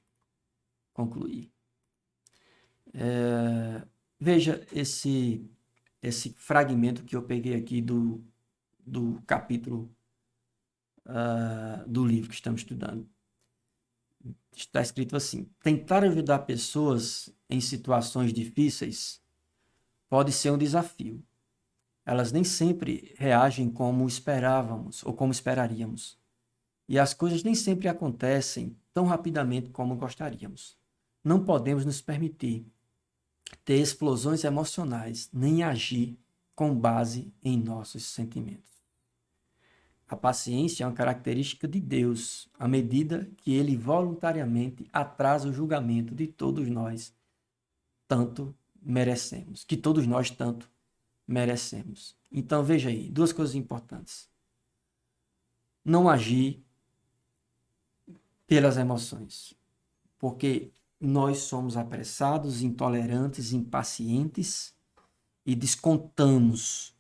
concluir. Veja esse fragmento que eu peguei aqui do capítulo do livro que estamos estudando. Está escrito assim: tentar ajudar pessoas em situações difíceis pode ser um desafio. Elas nem sempre reagem como esperávamos ou como esperaríamos. E as coisas nem sempre acontecem tão rapidamente como gostaríamos. Não podemos nos permitir ter explosões emocionais, nem agir com base em nossos sentimentos. A paciência é uma característica de Deus, à medida que Ele voluntariamente atrasa o julgamento de todos nós, tanto merecemos, que todos nós tanto merecemos. Então veja aí, duas coisas importantes. Não agir pelas emoções, porque nós somos apressados, intolerantes, impacientes e descontamos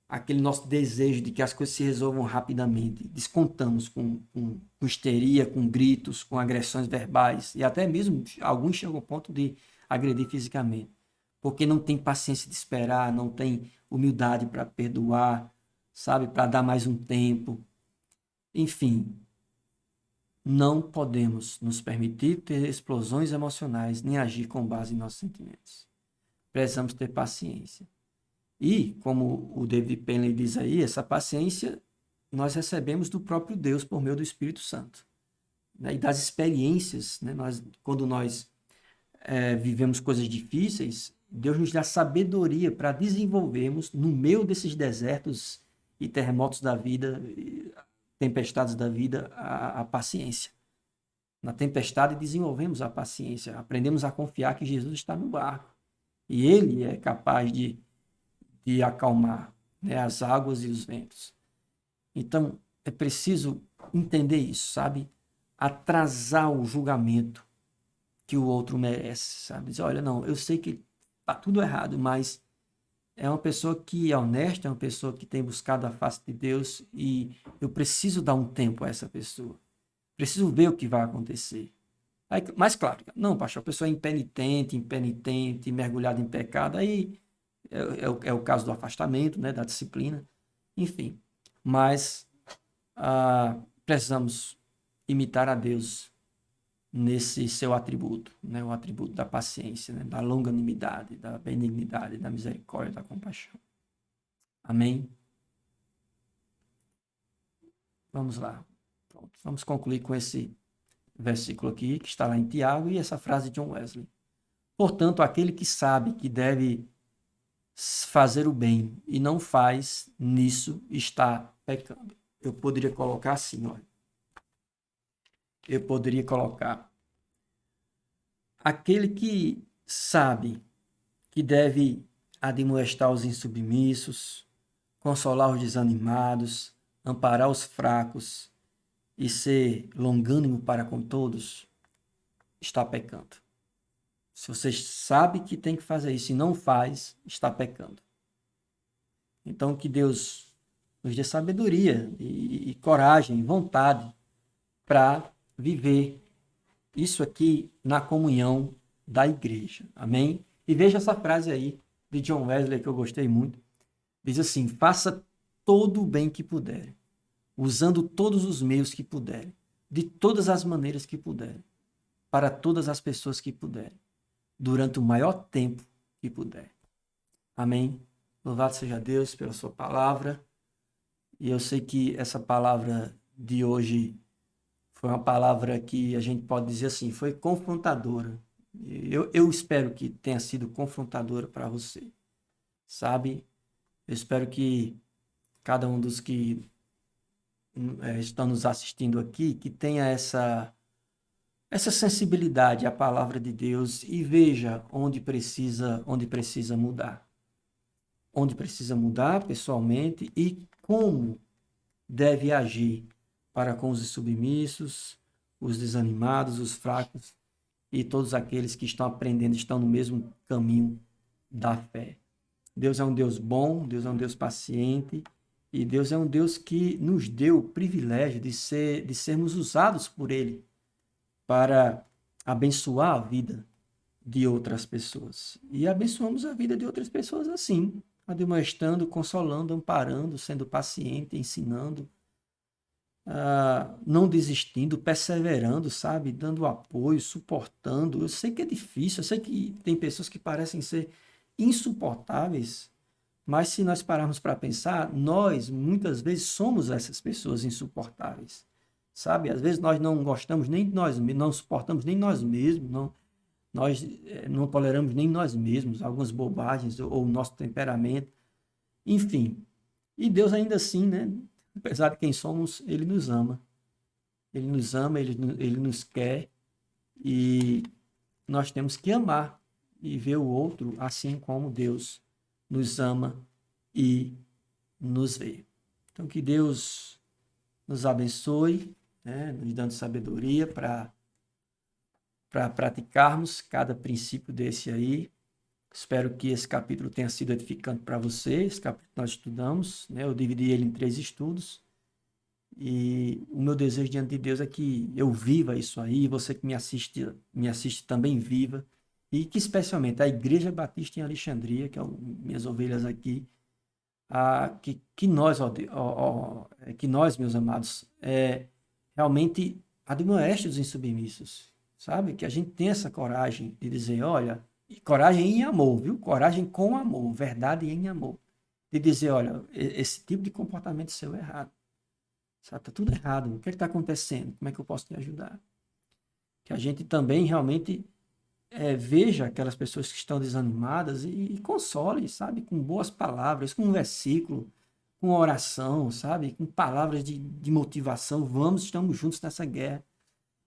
aquele nosso desejo de que as coisas se resolvam rapidamente. Descontamos com histeria, com gritos, com agressões verbais e até mesmo alguns chegam ao ponto de agredir fisicamente, porque não tem paciência de esperar, não tem humildade para perdoar, sabe, para dar mais um tempo. Enfim, não podemos nos permitir ter explosões emocionais nem agir com base em nossos sentimentos. Precisamos ter paciência. E, como o David Penley diz aí, essa paciência nós recebemos do próprio Deus por meio do Espírito Santo, né? E das experiências, né? Quando nós vivemos coisas difíceis, Deus nos dá sabedoria para desenvolvermos, no meio desses desertos e terremotos da vida, e tempestades da vida, a paciência. Na tempestade desenvolvemos a paciência, aprendemos a confiar que Jesus está no barco e Ele é capaz de acalmar, né, as águas e os ventos. Então, é preciso entender isso, sabe? Atrasar o julgamento que o outro merece, sabe? Dizer, olha, não, eu sei que tá tudo errado, mas é uma pessoa que é honesta, é uma pessoa que tem buscado a face de Deus e eu preciso dar um tempo a essa pessoa. Preciso ver o que vai acontecer. Aí, mas claro, não, pastor, a pessoa é impenitente, mergulhada em pecado, aí é o caso do afastamento, né, da disciplina, enfim. Mas precisamos imitar a Deus nesse seu atributo, né, o atributo da paciência, né, da longanimidade, da benignidade, da misericórdia, da compaixão. Amém? Vamos lá. Pronto. Vamos concluir com esse versículo aqui, que está lá em Tiago, e essa frase de John Wesley. Portanto, aquele que sabe que deve fazer o bem e não faz, nisso está pecando. Eu poderia colocar assim, olha. Eu poderia colocar aquele que sabe que deve admoestar os insubmissos, consolar os desanimados, amparar os fracos e ser longânimo para com todos, está pecando. Se você sabe que tem que fazer isso e não faz, está pecando. Então, que Deus nos dê sabedoria e coragem, vontade para viver isso aqui na comunhão da igreja. Amém? E veja essa frase aí de John Wesley que eu gostei muito. Diz assim: faça todo o bem que puder, usando todos os meios que puder, de todas as maneiras que puder, para todas as pessoas que puderem, durante o maior tempo que puder. Amém? Louvado seja Deus pela sua palavra. E eu sei que essa palavra de hoje foi uma palavra que a gente pode dizer assim, foi confrontadora. Eu espero que tenha sido confrontadora para você, sabe? Eu espero que cada um dos que estão nos assistindo aqui, que tenha essa sensibilidade à palavra de Deus e veja onde precisa mudar. Onde precisa mudar pessoalmente e como deve agir para com os submissos, os desanimados, os fracos e todos aqueles que estão aprendendo, estão no mesmo caminho da fé. Deus é um Deus bom, Deus é um Deus paciente e Deus é um Deus que nos deu o privilégio de sermos usados por Ele para abençoar a vida de outras pessoas. E abençoamos a vida de outras pessoas assim, admoestando, consolando, amparando, sendo paciente, ensinando, não desistindo, perseverando, sabe? Dando apoio, suportando. Eu sei que é difícil, eu sei que tem pessoas que parecem ser insuportáveis, mas se nós pararmos para pensar, nós muitas vezes somos essas pessoas insuportáveis, sabe? Às vezes nós não gostamos nem de nós, não suportamos nem nós mesmos, nós não toleramos nem nós mesmos algumas bobagens ou o nosso temperamento, enfim. E Deus ainda assim, né? Apesar de quem somos, Ele nos ama. Ele nos ama, Ele nos quer e nós temos que amar e ver o outro assim como Deus nos ama e nos vê. Então, que Deus nos abençoe, né? Nos dando sabedoria para praticarmos cada princípio desse aí. Espero que esse capítulo tenha sido edificante para você. Esse capítulo que nós estudamos, né? Eu dividi ele em 3 estudos. E o meu desejo diante de Deus é que eu viva isso aí, você que me assiste também viva. E que especialmente a Igreja Batista em Alexandria, que é minhas ovelhas aqui, que nós, meus amados, realmente admoeste os insubmissos, sabe? Que a gente tenha essa coragem de dizer, olha, e coragem em amor, viu? Coragem com amor, verdade em amor. De dizer, olha, esse tipo de comportamento seu é errado. Sabe? Está tudo errado. O que é que está acontecendo? Como é que eu posso te ajudar? Que a gente também realmente veja aquelas pessoas que estão desanimadas e console, sabe? Com boas palavras, com um versículo, com oração, sabe? Com palavras de motivação. Vamos, estamos juntos nessa guerra.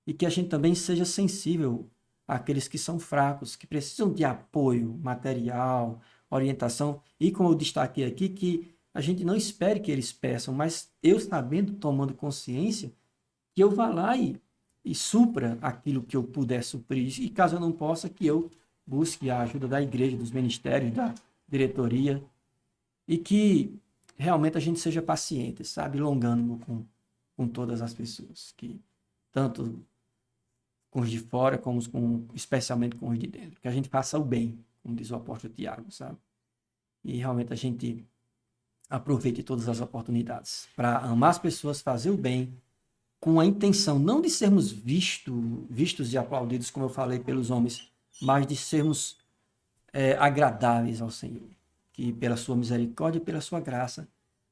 E que a gente também seja sensível àqueles que são fracos, que precisam de apoio material, orientação. E como eu destaquei aqui, que a gente não espere que eles peçam, mas eu sabendo, tomando consciência, que eu vá lá e supra aquilo que eu puder suprir. E caso eu não possa, que eu busque a ajuda da igreja, dos ministérios, da diretoria. E que realmente a gente seja paciente, sabe? Longânimo com todas as pessoas. Que tanto com os de fora, como especialmente com os de dentro. Que a gente faça o bem, como diz o apóstolo Tiago, sabe? E realmente a gente aproveite todas as oportunidades para amar as pessoas, fazer o bem, com a intenção não de sermos vistos e aplaudidos, como eu falei, pelos homens, mas de sermos agradáveis ao Senhor, que pela sua misericórdia e pela sua graça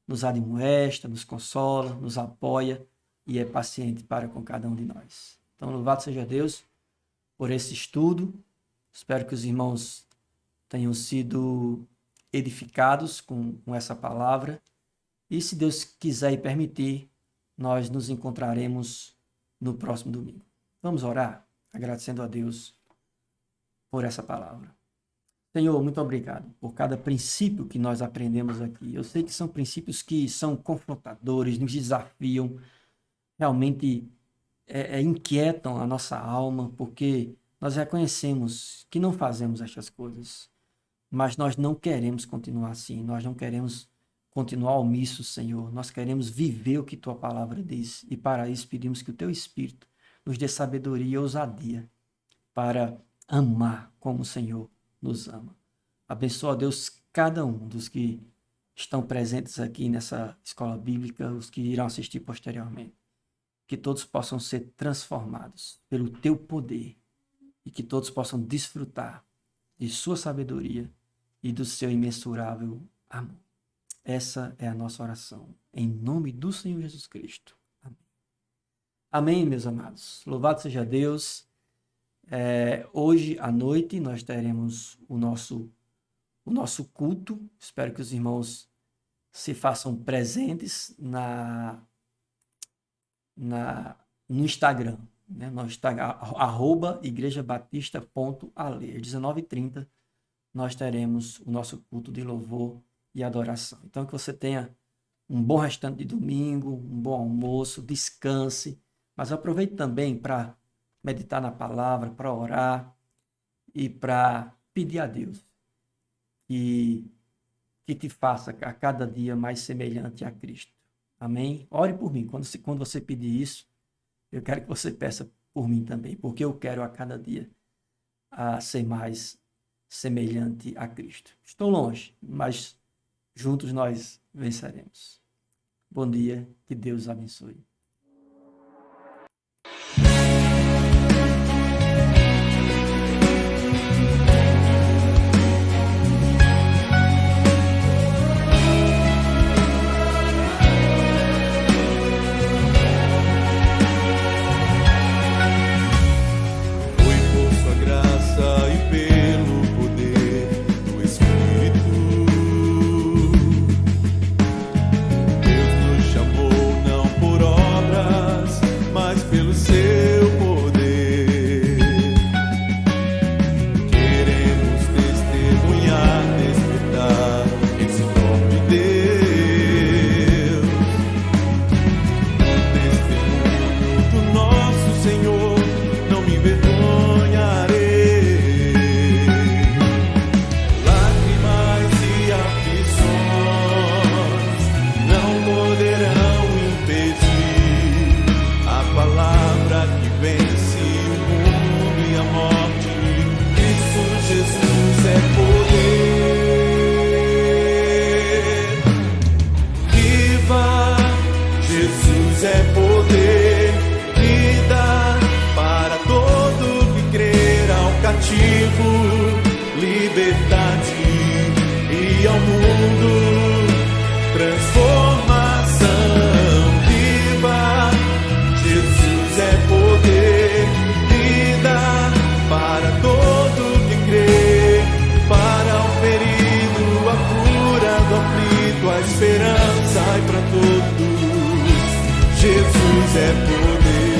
nos admoesta, nos consola, nos apoia e é paciente para com cada um de nós. Então, louvado seja Deus por esse estudo. Espero que os irmãos tenham sido edificados com essa palavra. E se Deus quiser e permitir, nós nos encontraremos no próximo domingo. Vamos orar, agradecendo a Deus por essa palavra. Senhor, muito obrigado por cada princípio que nós aprendemos aqui. Eu sei que são princípios que são confrontadores, nos desafiam, realmente inquietam a nossa alma, porque nós reconhecemos que não fazemos estas coisas, mas nós não queremos continuar assim, nós não queremos continuar omissos, Senhor. Nós queremos viver o que Tua palavra diz. E para isso pedimos que o Teu Espírito nos dê sabedoria e ousadia para amar como o Senhor nos ama. Abençoa, Deus, cada um dos que estão presentes aqui nessa escola bíblica, os que irão assistir posteriormente. Que todos possam ser transformados pelo Teu poder e que todos possam desfrutar de Sua sabedoria e do Seu imensurável amor. Essa é a nossa oração, em nome do Senhor Jesus Cristo. Amém. Amém, meus amados. Louvado seja Deus. Hoje à noite nós teremos o nosso culto. Espero que os irmãos se façam presentes no Instagram, né? No Instagram, @igrejabatista.ale. Às 19h30 nós teremos o nosso culto de louvor e adoração. Então, que você tenha um bom restante de domingo, um bom almoço, descanse, mas aproveite também para meditar na palavra, para orar e para pedir a Deus que te faça a cada dia mais semelhante a Cristo. Amém? Ore por mim. Quando você pedir isso, eu quero que você peça por mim também, porque eu quero a cada dia ser mais semelhante a Cristo. Estou longe, mas juntos nós venceremos. Bom dia, que Deus abençoe. Deus nos chamou não por obra é poder.